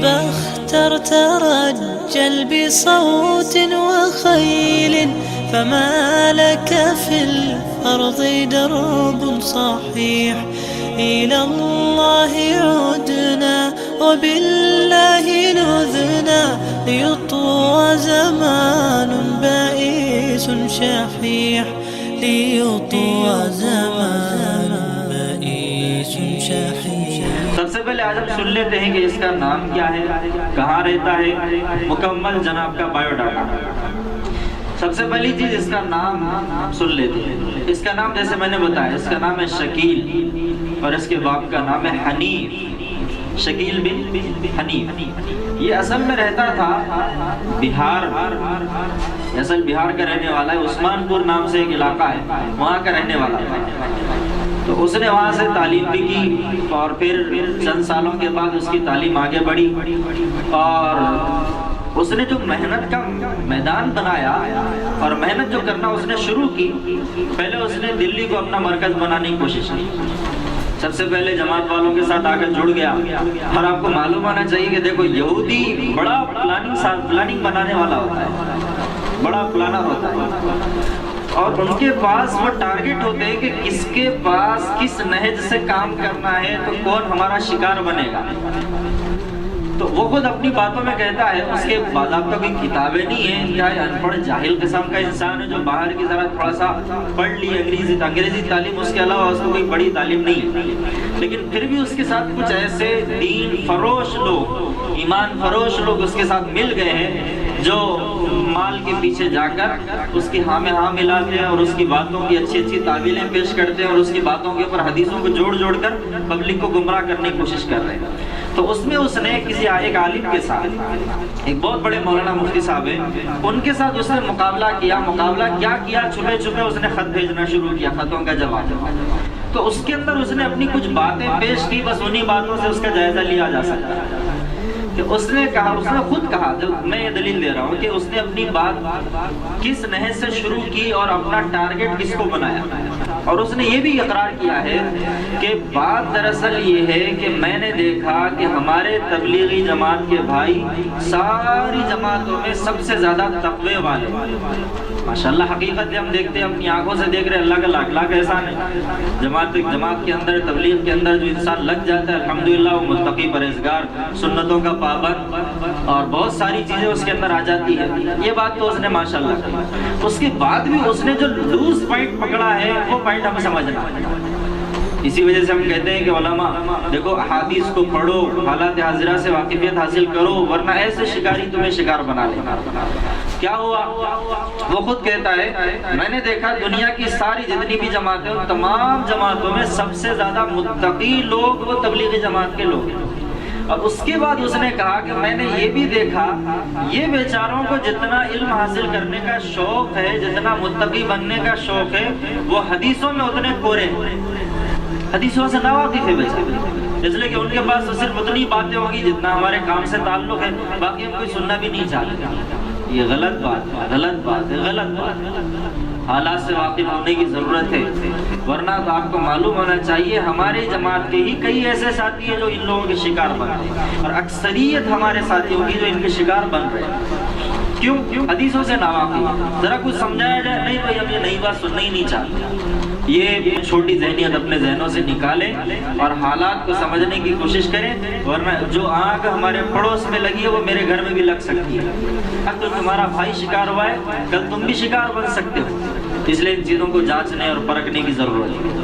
بخت ترجل بصوت وخيل فما لك في الأرض درب صحيح إلى الله عدنا وبالله نذنا ليطوى زمان بائس شحيح ليطوى زمان بائس شحيح. سب سے پہلے آج ہم سن لیتے ہیں کہ اس کا نام کیا ہے, کہاں رہتا ہے, مکمل جناب کا بایو ڈاٹا. سب سے پہلی چیز اس کا نام سن لیتے ہیں. اس کا نام جیسے میں نے بتایا, اس کا نام ہے شکیل اور اس کے باپ کا نام ہے حنیف. شکیل بن حنیف. یہ اصل میں رہتا تھا بہار, اصل بہار کا رہنے والا ہے. عثمان پور نام سے ایک علاقہ ہے, وہاں کا رہنے والا ہے. تو اس نے وہاں سے تعلیم بھی کی اور پھر چند سالوں کے بعد اس کی تعلیم آگے بڑھی اور اس نے جو محنت کا میدان بنایا اور محنت جو کرنا اس نے شروع کی, پہلے اس نے دلی کو اپنا مرکز بنانے کی کوشش کی. سب سے پہلے جماعت والوں کے ساتھ آ کر جڑ گیا. اور آپ کو معلوم ہونا چاہیے کہ دیکھو یہودی بڑا پلاننگ بنانے والا ہوتا ہے, بڑا پلانر ہوتا ہے اور ان کے پاس وہ ٹارگٹ ہوتے ہیں کہ کس کے پاس کس نہج سے کام کرنا ہے تو کون ہمارا شکار بنے گا. تو وہ خود اپنی باتوں میں کہتا ہے, اس کے باضابطہ کوئی کتابیں نہیں ہیں, کیا ہے ان پڑھ جاہل قسم کا انسان ہے جو باہر کی ذرا تھوڑا سا پڑھ لی انگریزی تعلیم, اس کے علاوہ اس کو کوئی بڑی تعلیم نہیں. لیکن پھر بھی اس کے ساتھ کچھ ایسے دین فروش لوگ, ایمان فروش لوگ اس کے ساتھ مل گئے ہیں جو مال کے پیچھے جا کر اس کی ہاں میں ہاں ملاتے ہیں اور اس کی باتوں کی اچھی اچھی تعویلیں پیش کرتے ہیں اور اس کی باتوں کے اوپر حدیثوں کو جوڑ کر پبلک کو گمراہ کرنے کی کوشش کر رہے ہیں. تو اس میں اس نے کسی ایک عالم کے ساتھ, ایک بہت بڑے مولانا مفتی صاحب ہیں, ان کے ساتھ اس نے مقابلہ کیا چھپے چھپے اس نے خط بھیجنا شروع کیا, خطوں کا جواب. تو اس کے اندر اس نے اپنی کچھ باتیں پیش کی, بس انہی باتوں سے اس کا جائزہ لیا جا سکتا ہے. کہ اس نے خود کہا, میں یہ دلیل دے رہا ہوں کہ اس نے اپنی بات کس نہج سے شروع کی اور اپنا ٹارگٹ کس کو بنایا. اور اس نے یہ بھی اقرار کیا ہے کہ بات دراصل یہ ہے کہ میں نے دیکھا کہ ہمارے تبلیغی جماعت کے بھائی ساری جماعتوں میں سب سے زیادہ تقوی والے. ماشاءاللہ حقیقت ہم دیکھتے ہیں, اپنی آنکھوں سے دیکھ رہے ہیں, اللہ کا لاکھ لاکھ احسان ہے. جماعت کے اندر, تبلیغ کے اندر جو انسان لگ جاتا ہے الحمدللہ وہ متقی پرہیزگار, سنتوں کا پابند اور بہت ساری چیزیں اس کے اندر آ جاتی ہے. یہ بات تو اس نے ماشاءاللہ کی. اس کے بعد بھی اس نے جو لوز پوائنٹ پکڑا ہے وہ پوائنٹ ہمیں سمجھنا ہے. اسی وجہ سے ہم کہتے ہیں کہ علماء دیکھو احادیث کو پڑھو, حالات حاضرہ سے واقفیت حاصل کرو, ورنہ ایسے شکاری تمہیں شکار بنا لے. کیا ہوا؟ وہ خود کہتا ہے میں نے دیکھا دنیا کی ساری جتنی بھی جماعتیں, تمام جماعتوں میں سب سے زیادہ متقی لوگ وہ تبلیغی جماعت کے لوگ ہیں. اور اس کے بعد اس نے کہا کہ میں نے یہ بھی دیکھا یہ بیچاروں کو جتنا علم حاصل کرنے کا شوق ہے, جتنا متقی بننے کا شوق ہے, وہ حدیثوں میں اتنے کورے ہیں, حدیثوں سے ناواقف ہے بیچارے. اس لیے کہ ان کے پاس تو صرف اتنی باتیں ہوگی جتنا ہمارے کام سے تعلق ہے, باقی ہم کوئی سننا بھی نہیں چاہتے. یہ غلط بات ہے. حالات سے واقف ہونے کی ضرورت ہے, ورنہ تو آپ کو معلوم ہونا چاہیے ہماری جماعت کے ہی کئی ایسے ساتھی ہیں جو ان لوگوں کے شکار بن رہے ہیں, اور اکثریت ہمارے ساتھیوں کی جو ان کے شکار بن رہے ہیں. کیوں؟ حدیثوں سے ناواقف. ذرا کچھ سمجھایا جائے, نہیں بھائی ہم یہ نئی بات سننا ہی نہیں چاہتے. یہ چھوٹی ذہنیت اپنے ذہنوں سے نکالیں اور حالات کو سمجھنے کی کوشش کریں, ورنہ جو آنکھ ہمارے پڑوس میں لگی ہے وہ میرے گھر میں بھی لگ سکتی ہے. اب تو تمہارا بھائی شکار ہوا ہے, کل تم بھی شکار بن سکتے ہو. اس لیے ان چیزوں کو جانچنے اور پرکھنے کی ضرورت ہے.